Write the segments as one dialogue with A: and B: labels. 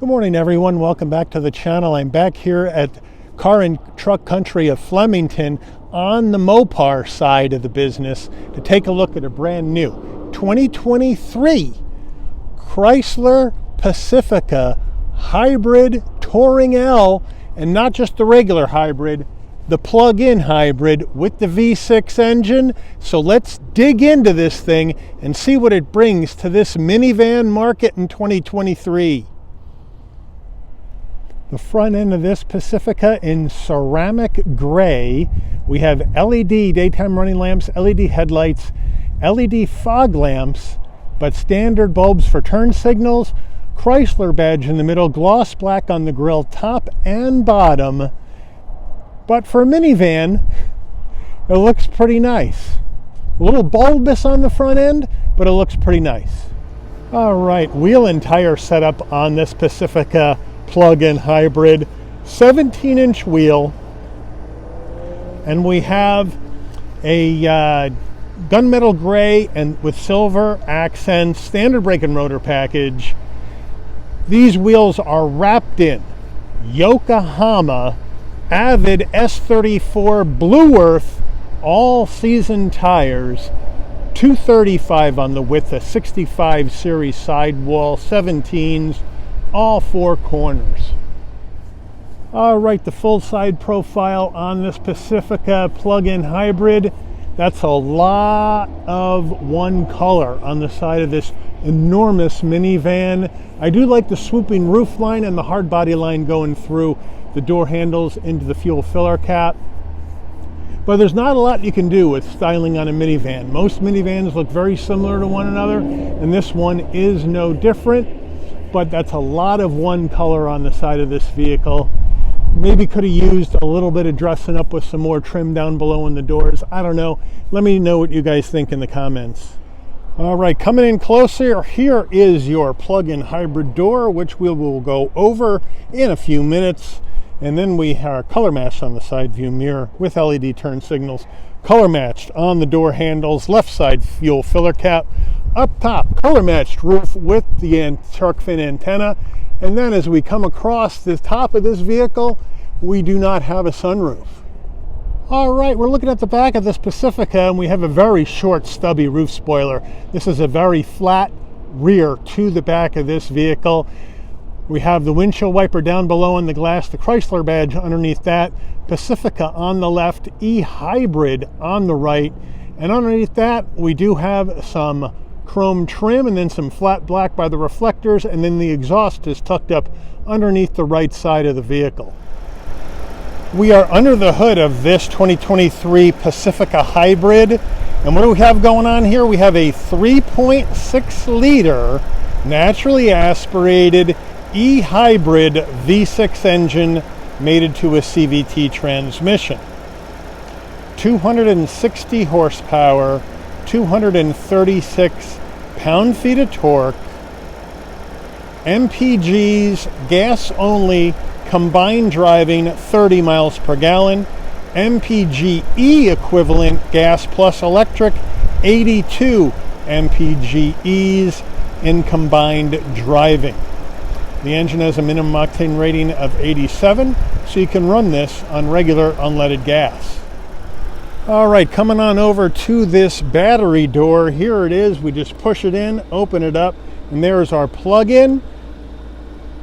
A: Good morning, everyone. Welcome back to the channel. I'm back here at Car and Truck Country of Flemington on the Mopar side of the business to take a look at a brand new 2023 Chrysler Pacifica hybrid Touring L, and not just the regular hybrid, the plug-in hybrid with the V6 engine. So let's dig into this thing and see what it brings to this minivan market in 2023. The front end of this Pacifica in ceramic gray. We have LED daytime running lamps, LED headlights, LED fog lamps, but standard bulbs for turn signals, Chrysler badge in the middle, gloss black on the grille top and bottom. But for a minivan, it looks pretty nice. A little bulbous on the front end, but it looks pretty nice. All right, wheel and tire setup on this Pacifica plug-in hybrid, 17-inch wheel, and we have a gunmetal gray and with silver accents, standard brake and rotor package. These wheels are wrapped in Yokohama Avid S34 Blue Earth all-season tires, 235 on the width, a 65 series sidewall, 17s, all four corners. All right, the full side profile on this Pacifica plug-in hybrid. That's a lot of one color on the side of this enormous minivan. I do like the swooping roof line and the hard body line going through the door handles into the fuel filler cap. But there's not a lot you can do with styling on a minivan. Most minivans look very similar to one another, and this one is no different. But that's a lot of one color on the side of this vehicle. Maybe could have used a little bit of dressing up with some more trim down below in the doors. I don't know. Let me know what you guys think in the comments. All right, coming in closer, here is your plug-in hybrid door, which we will go over in a few minutes. And then we have color matched on the side view mirror with LED turn signals, color matched on the door handles, left side fuel filler cap, up top color matched roof with the shark fin antenna. And then as we come across the top of this vehicle, we do not have a sunroof. All right, we're looking at the back of this Pacifica, and we have a very short stubby roof spoiler. This is a very flat rear to the back of this vehicle. We have the windshield wiper down below in the glass, the Chrysler badge underneath that, Pacifica on the left, e-hybrid on the right, and underneath that we do have some chrome trim and then some flat black by the reflectors, and then the exhaust is tucked up underneath the right side of the vehicle. We are under the hood of this 2023 Pacifica hybrid, and what do we have going on here? We have a 3.6 liter naturally aspirated e-hybrid V6 engine mated to a CVT transmission. 260 horsepower, 236 pound-feet of torque, MPG's gas only combined driving 30 miles per gallon, MPGe equivalent gas plus electric 82 MPGes in combined driving. The engine has a minimum octane rating of 87, so you can run this on regular unleaded gas. All right, coming on over to this battery door. Here it is. We just push it in, open it up, and there's our plug-in.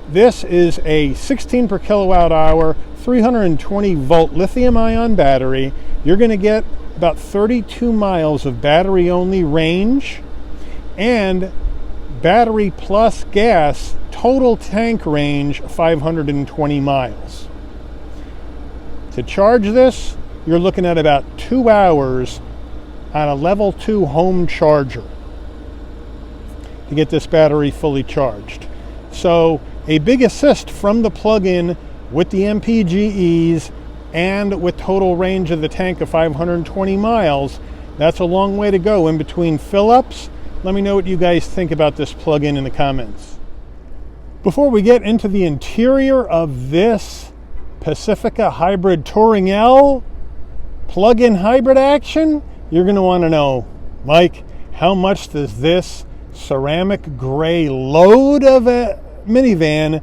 A: This is a 16 per kilowatt hour, 320 volt lithium ion battery. You're going to get about 32 miles of battery only range, and battery plus gas total tank range 520 miles. To charge this, you're looking at about 2 hours on a level 2 home charger to get this battery fully charged. So a big assist from the plug-in with the MPGEs and with total range of the tank of 520 miles. That's a long way to go in between fill-ups. Let me know what you guys think about this plug-in in the comments. Before we get into the interior of this Pacifica hybrid Touring L plug-in hybrid action, you're going to want to know, Mike, how much does this ceramic gray load of a minivan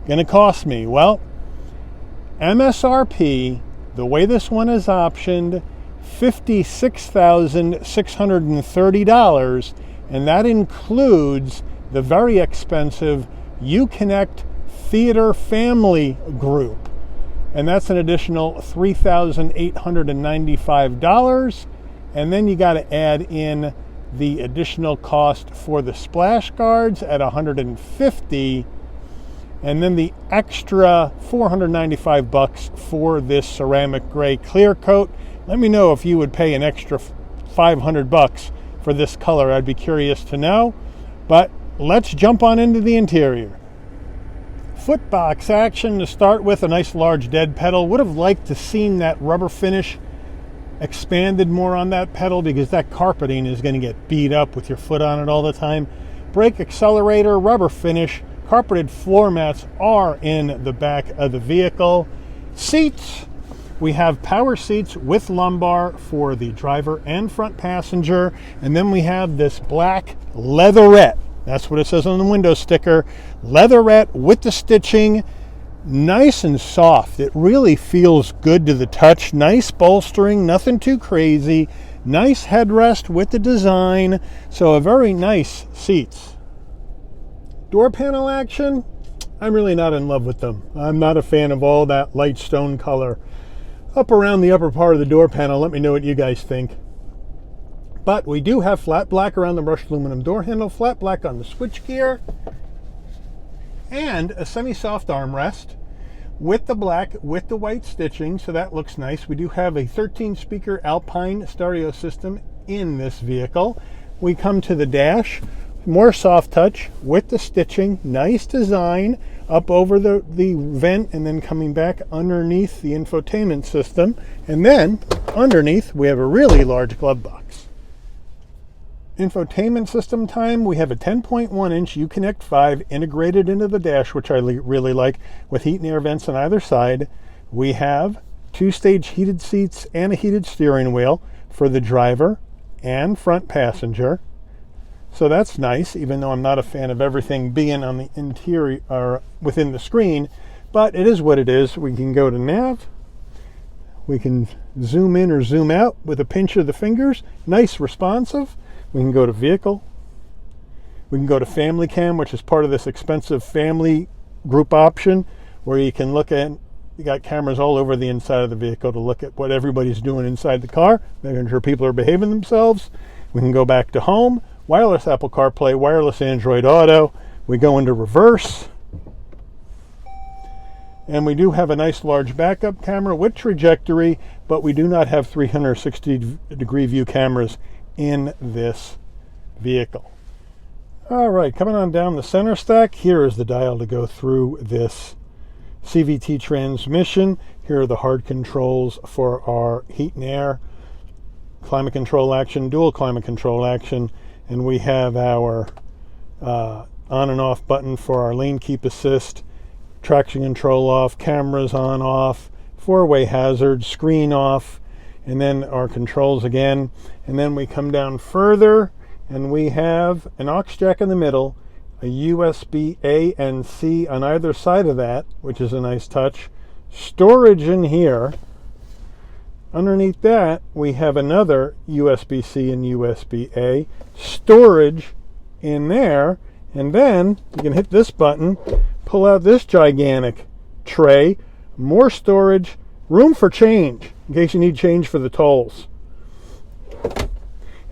A: going to cost me? Well, MSRP, the way this one is optioned, $56,630, and that includes the very expensive Uconnect Theater Family Group, and that's an additional $3,895. And then you got to add in the additional cost for the splash guards at $150, and then the extra $495 for this ceramic gray clear coat. Let me know if you would pay an extra $500 for this color. I'd be curious to know. But let's jump on into the interior. Footbox action to start with, a nice large dead pedal. Would have liked to seen that rubber finish expanded more on that pedal, because that carpeting is going to get beat up with your foot on it all the time. Brake accelerator, rubber finish, carpeted floor mats are in the back of the vehicle. Seats, we have power seats with lumbar for the driver and front passenger, and then we have this black leatherette. That's what it says on the window sticker. Leatherette with the stitching, nice and soft. It really feels good to the touch. Nice bolstering, nothing too crazy. Nice headrest with the design. So a very nice seats. Door panel action, I'm really not in love with them. I'm not a fan of all that light stone color up around the upper part of the door panel. Let me know what you guys think. But we do have flat black around the brushed aluminum door handle, flat black on the switchgear, and a semi-soft armrest with the black with the white stitching, so that looks nice. We do have a 13-speaker Alpine stereo system in this vehicle. We come to the dash, more soft touch with the stitching, nice design up over the vent, and then coming back underneath the infotainment system. And then underneath we have a really large glove box. Infotainment system time, we have a 10.1-inch Uconnect 5 integrated into the dash, which I really like, with heat and air vents on either side. We have 2-stage heated seats and a heated steering wheel for the driver and front passenger. So that's nice, even though I'm not a fan of everything being on the interior or within the screen, but it is what it is. We can go to nav. We can zoom in or zoom out with a pinch of the fingers. Nice responsive. We can go to vehicle. We can go to family cam, which is part of this expensive family group option, where you can look at, you got cameras all over the inside of the vehicle to look at what everybody's doing inside the car, making sure people are behaving themselves. We can go back to home, wireless Apple CarPlay, wireless Android Auto. We go into reverse. And we do have a nice large backup camera with trajectory, but we do not have 360-degree view cameras in this vehicle. All right, coming on down the center stack, here is the dial to go through this CVT transmission. Here are the hard controls for our heat and air, climate control action, dual climate control action, and we have our on and off button for our lane keep assist, traction control off, cameras on off, four-way hazard, screen off, and then our controls again. And then we come down further and we have an aux jack in the middle, a USB A and C on either side of that, which is a nice touch. Storage in here. Underneath that we have another USB-C and USB-A. Storage in there, and then you can hit this button, pull out this gigantic tray, more storage, room for change in case you need change for the tolls.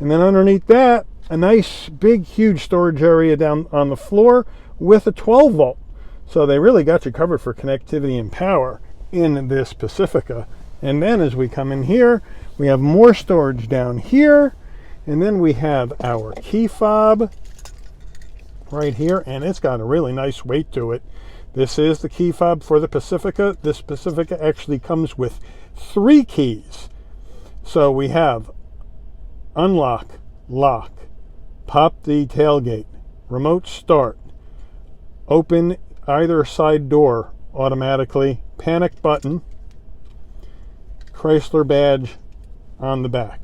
A: And then underneath that, a nice big huge storage area down on the floor with a 12 volt. So they really got you covered for connectivity and power in this Pacifica. And then as we come in here, we have more storage down here, and then we have our key fob right here, and it's got a really nice weight to it. This is the key fob for the Pacifica. This Pacifica actually comes with 3 keys. So we have unlock, lock, pop the tailgate, remote start, open either side door automatically, panic button, Chrysler badge on the back.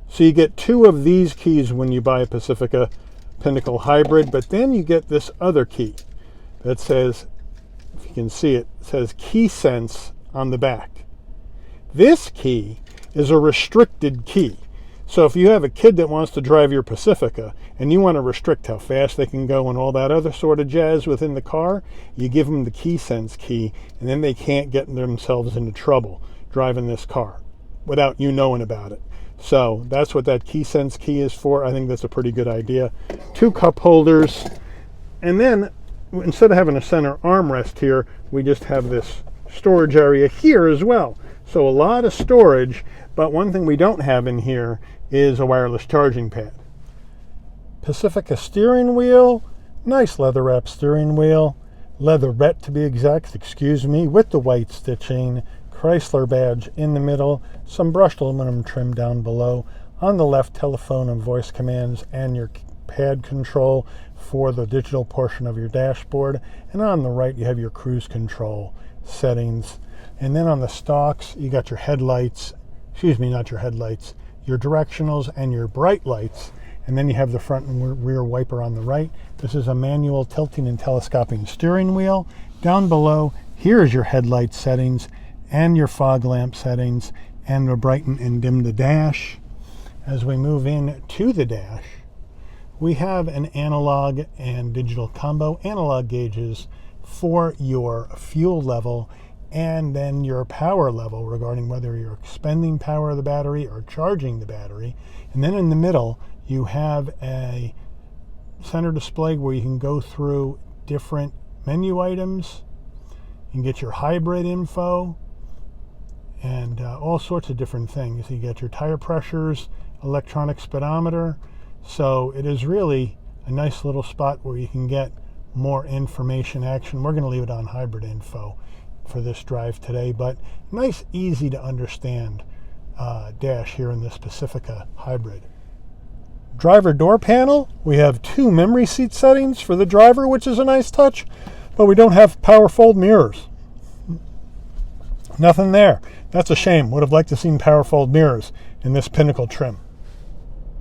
A: So you get 2 of these keys when you buy a Pacifica Pinnacle Hybrid, but then you get this other key that says if you can see it, it says key sense on the back. This key is a restricted key. So if you have a kid that wants to drive your Pacifica and you want to restrict how fast they can go and all that other sort of jazz within the car, you give them the key sense key, and then they can't get themselves into trouble driving this car without you knowing about it. So that's what that key sense key is for. I think that's a pretty good idea. 2 cup holders, and then instead of having a center armrest here, we just have this storage area here as well. So a lot of storage, but one thing we don't have in here is a wireless charging pad. Pacifica steering wheel, nice leather wrap steering wheel, leatherette to be exact, excuse me, with the white stitching, Chrysler badge in the middle, some brushed aluminum trim down below. On the left, telephone and voice commands and your pad control for the digital portion of your dashboard. And on the right, you have your cruise control settings. And then on the stalks, you got your headlights, excuse me, not your headlights, your directionals and your bright lights. And then you have the front and rear wiper on the right. This is a manual tilting and telescoping steering wheel. Down below, here's your headlight settings and your fog lamp settings and the brighten and dim the dash. As we move in to the dash, we have an analog and digital combo, analog gauges for your fuel level and then your power level regarding whether you're expending power of the battery or charging the battery. And then in the middle, you have a center display where you can go through different menu items. You can get your hybrid info and all sorts of different things. You get your tire pressures, electronic speedometer. So it is really a nice little spot where you can get more information action. We're going to leave it on hybrid info for this drive today, but nice, easy to understand dash here in this Pacifica hybrid. Driver door panel, we have 2 memory seat settings for the driver, which is a nice touch, but we don't have power fold mirrors. Nothing there. That's a shame. Would have liked to seen power fold mirrors in this Pinnacle trim.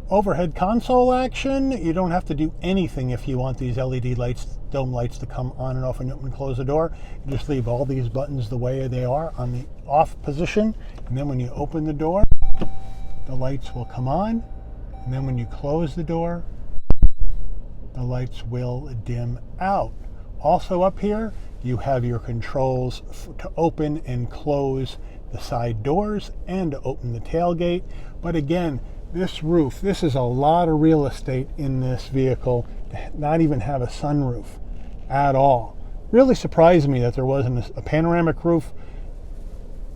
A: Overhead console action, you don't have to do anything if you want these LED lights, dome lights to come on and off and open and close the door. You just leave all these buttons the way they are on the off position, and then when you open the door, the lights will come on, and then when you close the door, the lights will dim out. Also up here, you have your controls to open and close the side doors and to open the tailgate. But again, this roof, this is a lot of real estate in this vehicle to not even have a sunroof at all. Really surprised me that there wasn't a panoramic roof,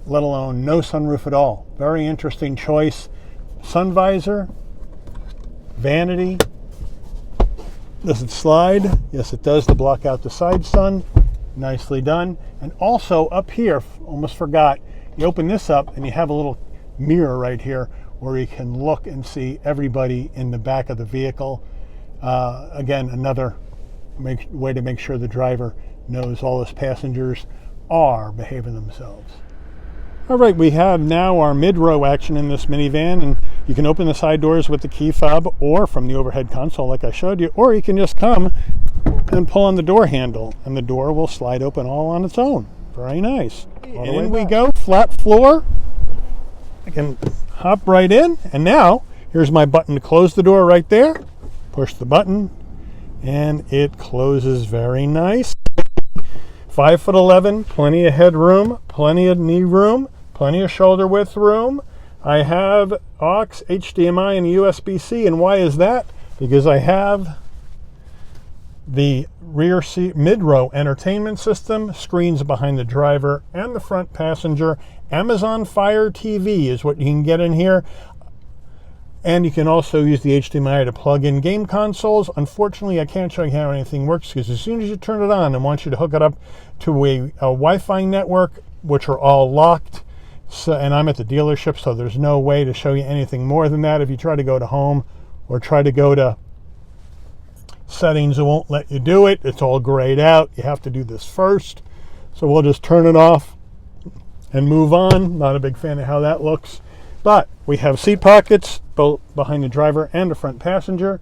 A: let alone no sunroof at all. Very interesting choice. Sun visor, vanity. Does it slide? Yes, it does, to block out the side sun. Nicely done. And also up here, almost forgot, you open this up and you have a little mirror right here where you can look and see everybody in the back of the vehicle. Again, another way to make sure the driver knows all his passengers are behaving themselves. All right, we have now our mid-row action in this minivan, and you can open the side doors with the key fob or from the overhead console like I showed you, or you can just come and pull on the door handle and the door will slide open all on its own. Very nice. And in we go, flat floor. I can hop right in, and now here's my button to close the door right there. Push the button and it closes very nice. 5'11", plenty of headroom, plenty of knee room, plenty of shoulder width room. I have aux, HDMI, and USB-C, and why is that? Because I have the rear seat mid-row entertainment system, screens behind the driver and the front passenger. Amazon Fire TV is what you can get in here. And you can also use the HDMI to plug in game consoles. Unfortunately, I can't show you how anything works because as soon as you turn it on, I want you to hook it up to a Wi-Fi network, which are all locked. So, and I'm at the dealership, so there's no way to show you anything more than that. If you try to go to home or try to go to settings, it won't let you do it. It's all grayed out. You have to do this first. So we'll just turn it off and move on. Not a big fan of how that looks. But we have seat pockets both behind the driver and the front passenger.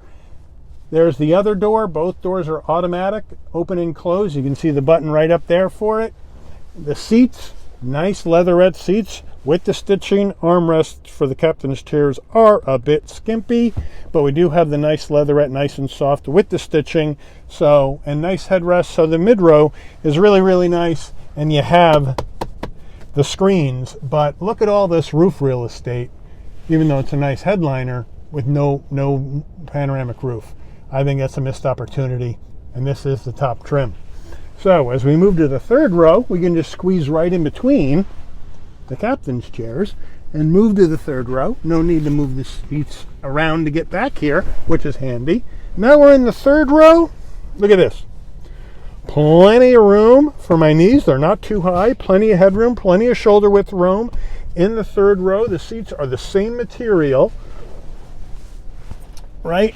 A: There's the other door. Both doors are automatic, open and close. You can see the button right up there for it. The seats, nice leatherette seats with the stitching. Armrests for the captain's chairs are a bit skimpy, but we do have the nice leatherette, nice and soft with the stitching. So, and nice headrest. So the mid row is really, really nice. And you have the screens, but look at all this roof real estate, even though it's a nice headliner with no panoramic roof. I think that's a missed opportunity, and this is the top trim. So as we move to the third row, we can just squeeze right in between the captain's chairs and move to the third row. No need to move the seats around to get back here, which is handy. Now we're in the third row. Look at this. Plenty of room for my knees. They're not too high. Plenty of headroom, plenty of shoulder width room. In the third row, the seats are the same material, right?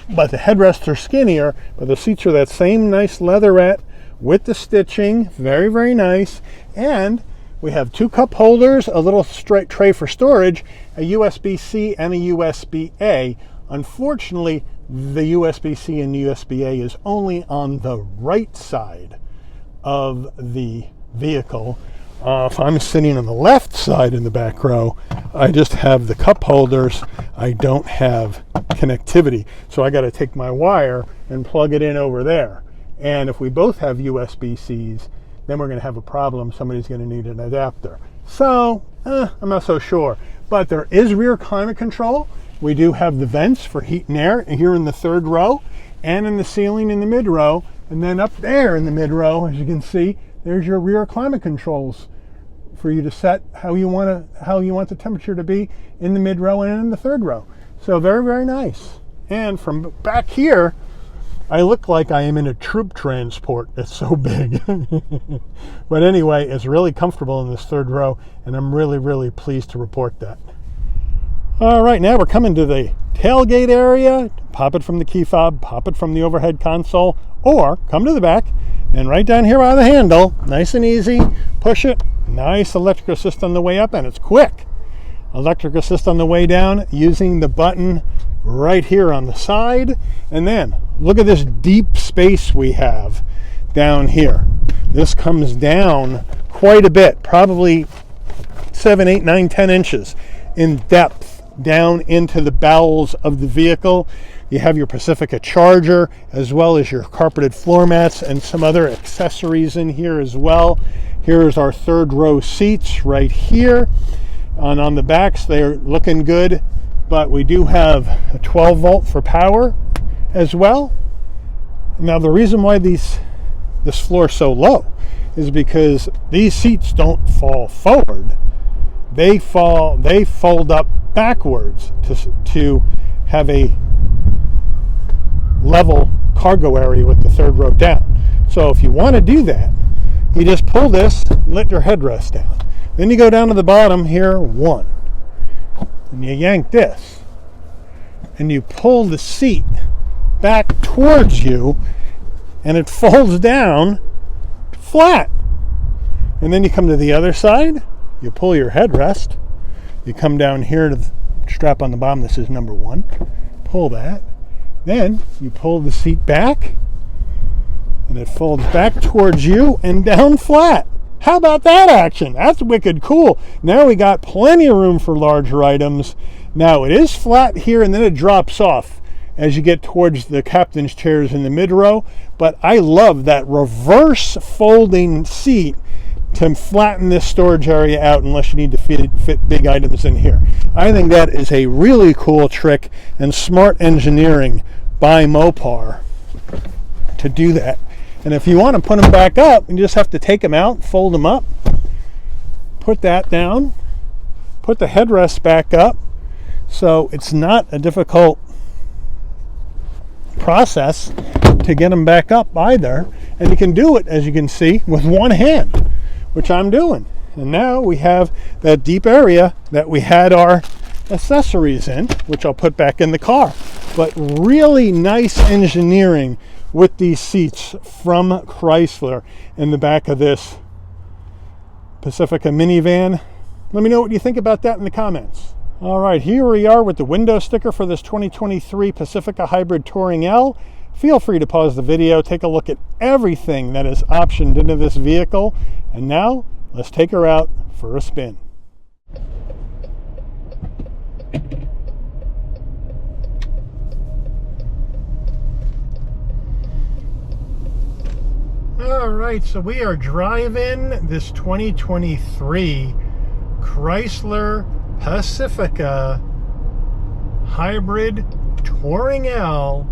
A: But the headrests are skinnier, but the seats are that same nice leatherette with the stitching. Very, very nice. And we have 2 cup holders, a little straight tray for storage, a USB-C and a USB-A. Unfortunately, the USB-C and USB-A is only on the right side of the vehicle. If I'm sitting on the left side in the back row, I just have the cup holders. I don't have connectivity. So I got to take my wire and plug it in over there. And if we both have USB-Cs, then we're going to have a problem. Somebody's going to need an adapter. So I'm not so sure. But there is rear climate control. We do have the vents for heat and air here in the third row and in the ceiling in the mid row. And then up there in the mid row, as you can see, there's your rear climate controls for you to set how you want the temperature to be in the mid row and in the third row. So very, very nice. And from back here, I look like I am in a troop transport. It's so big. But anyway, it's really comfortable in this third row, and I'm really, really pleased to report that. All right, now we're coming to the tailgate area. Pop it from the key fob, pop it from the overhead console, or come to the back and right down here by the handle, nice and easy, push it. Nice electric assist on the way up, and it's quick. Electric assist on the way down using the button right here on the side. And then look at this deep space we have down here. This comes down quite a bit, probably 7, 8, 9, 10 inches in depth down into the bowels of the vehicle. You have your Pacifica charger, as well as your carpeted floor mats and some other accessories in here as well. Here's our third row seats right here. And on the backs, they're looking good, but we do have a 12 volt for power as well. Now the reason why this floor is so low is because these seats don't fall forward. They fold up backwards to have a level cargo area with the third row down. So if you want to do that, you just pull this, let your headrest down. Then you go down to the bottom here, 1. And you yank this. And you pull the seat back towards you, and it folds down flat. And then you come to the other side, you pull your headrest, you come down here to the strap on the bottom, this is number 1. Pull that. Then you pull the seat back, and it folds back towards you and down flat. How about that action? That's wicked cool. Now we got plenty of room for larger items. Now it is flat here, and then it drops off as you get towards the captain's chairs in the mid row. But I love that reverse folding seat to flatten this storage area out unless you need to fit big items in here. I think that is a really cool trick and smart engineering by Mopar to do that. And if you want to put them back up, you just have to take them out, fold them up, put that down, put the headrest back up. So it's not a difficult process to get them back up either. And you can do it, as you can see, with one hand, which I'm doing. And now we have that deep area that we had our accessories in, which I'll put back in the car. But really nice engineering with these seats from Chrysler in the back of this Pacifica minivan. Let me know what you think about that in the comments. All right, here we are with the window sticker for this 2023 Pacifica Hybrid Touring L. Feel free to pause the video, take a look at everything that is optioned into this vehicle, and now let's take her out for a spin. All right, so we are driving this 2023 Chrysler Pacifica Hybrid Touring L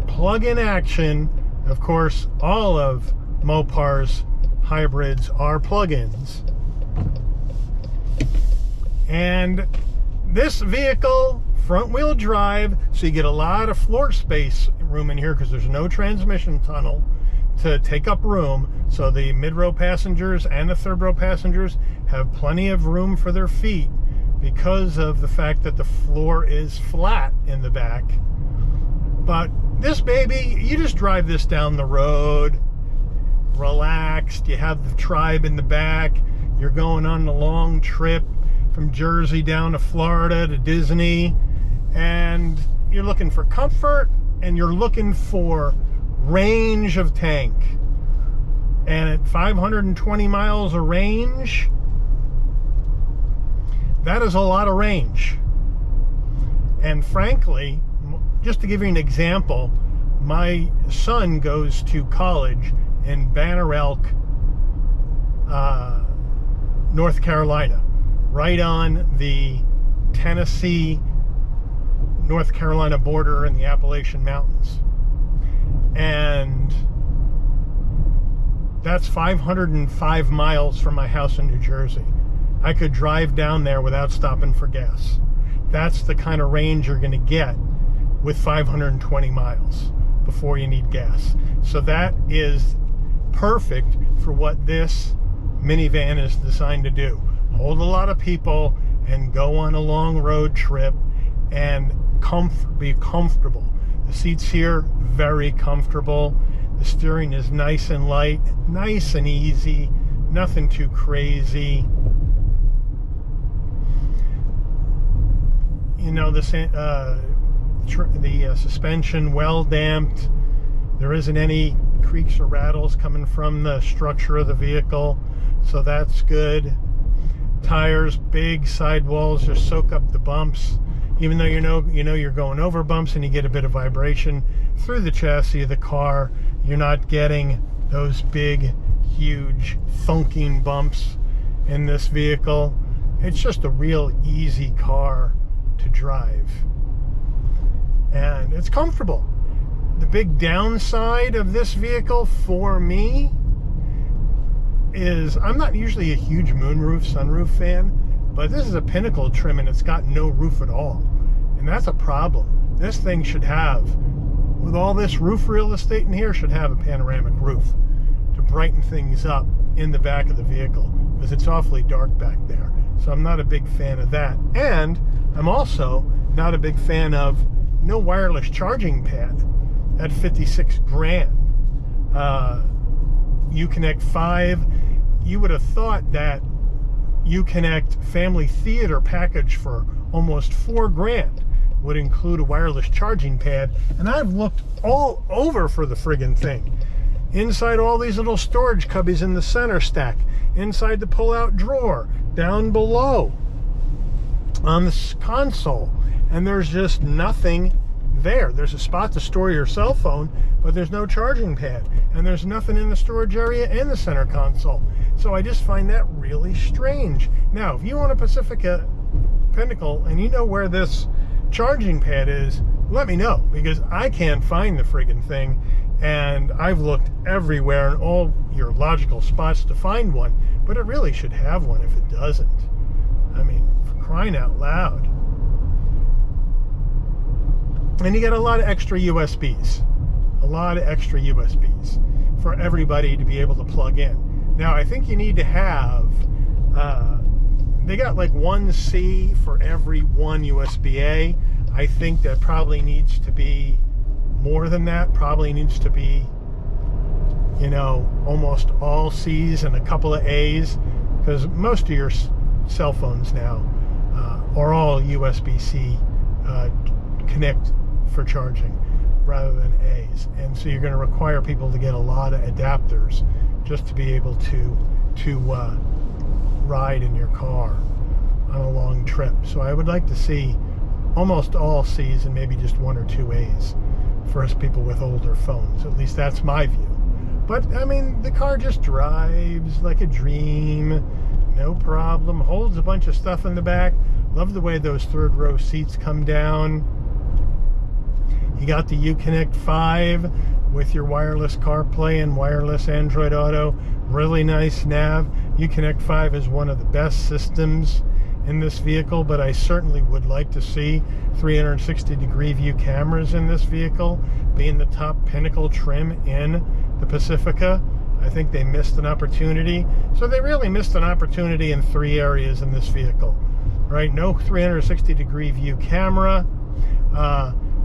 A: plug-in action. Of course, all of Mopar's hybrids are plug-ins. And this vehicle, front-wheel drive, so you get a lot of floor space room in here because there's no transmission tunnel to take up room. So the mid-row passengers and the third-row passengers have plenty of room for their feet because of the fact that the floor is flat in the back. But this baby, you just drive this down the road, relaxed. You have the tribe in the back. You're going on a long trip from Jersey down to Florida to Disney, and you're looking for comfort and you're looking for range of tank. And at 520 miles of range, that is a lot of range. And frankly, just to give you an example, my son goes to college in Banner Elk, North Carolina, right on the Tennessee, North Carolina border in the Appalachian Mountains. And that's 505 miles from my house in New Jersey. I could drive down there without stopping for gas. That's the kind of range you're going to get with 520 miles before you need gas. So that is perfect for what this minivan is designed to do. Hold a lot of people and go on a long road trip and be comfortable. The seats here, very comfortable. The steering is nice and light, nice and easy, nothing too crazy. You know, the suspension well damped. There isn't any creaks or rattles coming from the structure of the vehicle, so that's good. Tires, big sidewalls, just soak up the bumps. Even though you know you're going over bumps and you get a bit of vibration through the chassis of the car, you're not getting those big, huge, thunking bumps in this vehicle. It's just a real easy car to drive. And it's comfortable. The big downside of this vehicle for me is I'm not usually a huge moonroof, sunroof fan, but this is a Pinnacle trim and it's got no roof at all. And that's a problem. This thing should have, with all this roof real estate in here, should have a panoramic roof to brighten things up in the back of the vehicle, because it's awfully dark back there. So I'm not a big fan of that. And I'm also not a big fan of no wireless charging pad at 56 grand. Uconnect 5, you would have thought that Uconnect family theater package for almost 4 grand would include a wireless charging pad, and I've looked all over for the friggin' thing. Inside all these little storage cubbies in the center stack, inside the pull-out drawer, down below on the console, and there's just nothing there. There's a spot to store your cell phone, but there's no charging pad, and there's nothing in the storage area in the center console. So I just find that really strange. Now, if you own a Pacifica Pinnacle and you know where this charging pad is, let me know, because I can't find the friggin' thing, and I've looked everywhere in all your logical spots to find one, but it really should have one if it doesn't. I mean, for crying out loud. And you get a lot of extra USBs. A lot of extra USBs for everybody to be able to plug in. Now, I think you need to have, they got like 1C for every one USB-A. I think that probably needs to be more than that. Probably needs to be, you know, almost all C's and a couple of A's, because most of your cell phones now are all USB-C connect for charging rather than A's, and so you're going to require people to get a lot of adapters just to be able to ride in your car on a long trip. So I would like to see almost all C's and maybe just 1 or 2 A's for us people with older phones. At least that's my view. But I mean, the car just drives like a dream, no problem, holds a bunch of stuff in the back. Love the way those third row seats come down. You got the Uconnect 5 with your wireless CarPlay and wireless Android Auto. Really nice nav. Uconnect 5 is one of the best systems in this vehicle, but I certainly would like to see 360-degree view cameras in this vehicle, being the top Pinnacle trim in the Pacifica. I think they missed an opportunity. So they really missed an opportunity in 3 areas in this vehicle, right? No 360-degree view camera,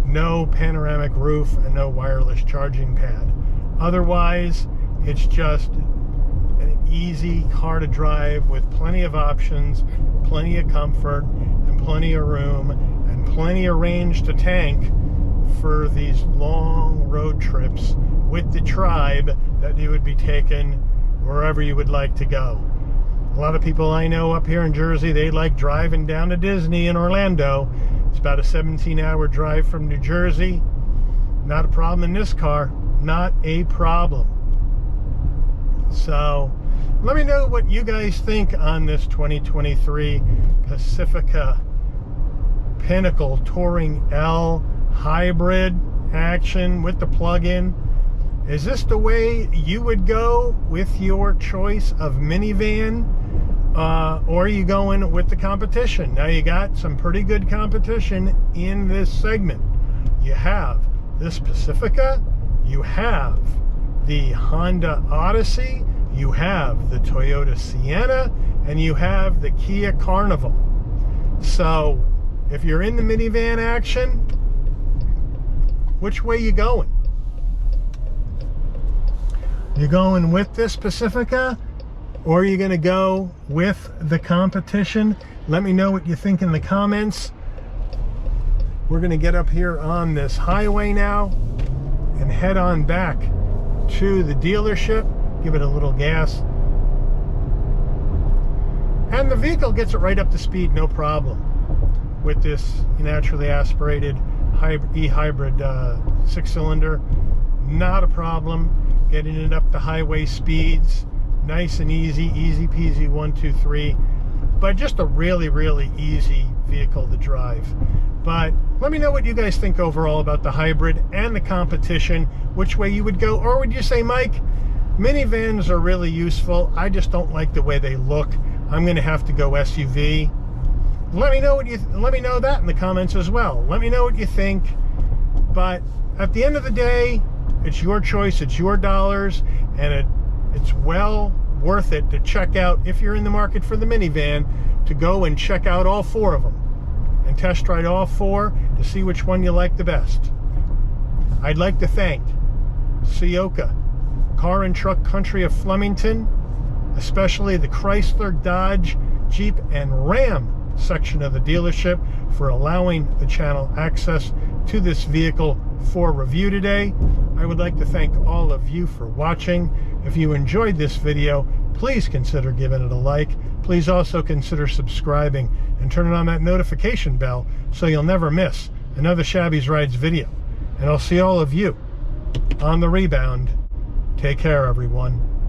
A: no panoramic roof, and no wireless charging pad. Otherwise, it's just an easy car to drive with plenty of options, plenty of comfort, and plenty of room, and plenty of range to tank for these long road trips with the tribe that you would be taking wherever you would like to go. A lot of people I know up here in Jersey, they like driving down to Disney in Orlando. It's about a 17-hour drive from New Jersey. Not a problem in this car. Not a problem. So let me know what you guys think on this 2023 Pacifica Pinnacle Touring L hybrid action with the plug-in. Is this the way you would go with your choice of minivan? Or are you going with the competition? Now you got some pretty good competition in this segment. You have this Pacifica, you have the Honda Odyssey, you have the Toyota Sienna, and you have the Kia Carnival. So if you're in the minivan action, which way you going? You going with this Pacifica, or are you going to go with the competition? Let me know what you think in the comments. We're going to get up here on this highway now and head on back to the dealership, give it a little gas, and the vehicle gets it right up to speed, no problem, with this naturally aspirated e-hybrid 6-cylinder. Not a problem getting it up to highway speeds. Nice and easy peasy, 1, 2, 3. But just a really, really easy vehicle to drive. But let me know what you guys think overall about the hybrid and the competition, which way you would go. Or would you say, Mike, minivans are really useful, I just don't like the way they look, I'm going to have to go SUV? Let me know that in the comments as well. Let me know what you think. But at the end of the day, it's your choice, it's your dollars, and it's well worth it to check out, if you're in the market for the minivan, to go and check out all 4 of them and test ride all 4 to see which one you like the best. I'd like to thank Ciocca, Car and Truck Country of Flemington, especially the Chrysler, Dodge, Jeep, and Ram section of the dealership for allowing the channel access to this vehicle for review today. I would like to thank all of you for watching. If you enjoyed this video, please consider giving it a like. Please also consider subscribing and turning on that notification bell so you'll never miss another Shabby's Rides video. And I'll see all of you on the rebound. Take care, everyone.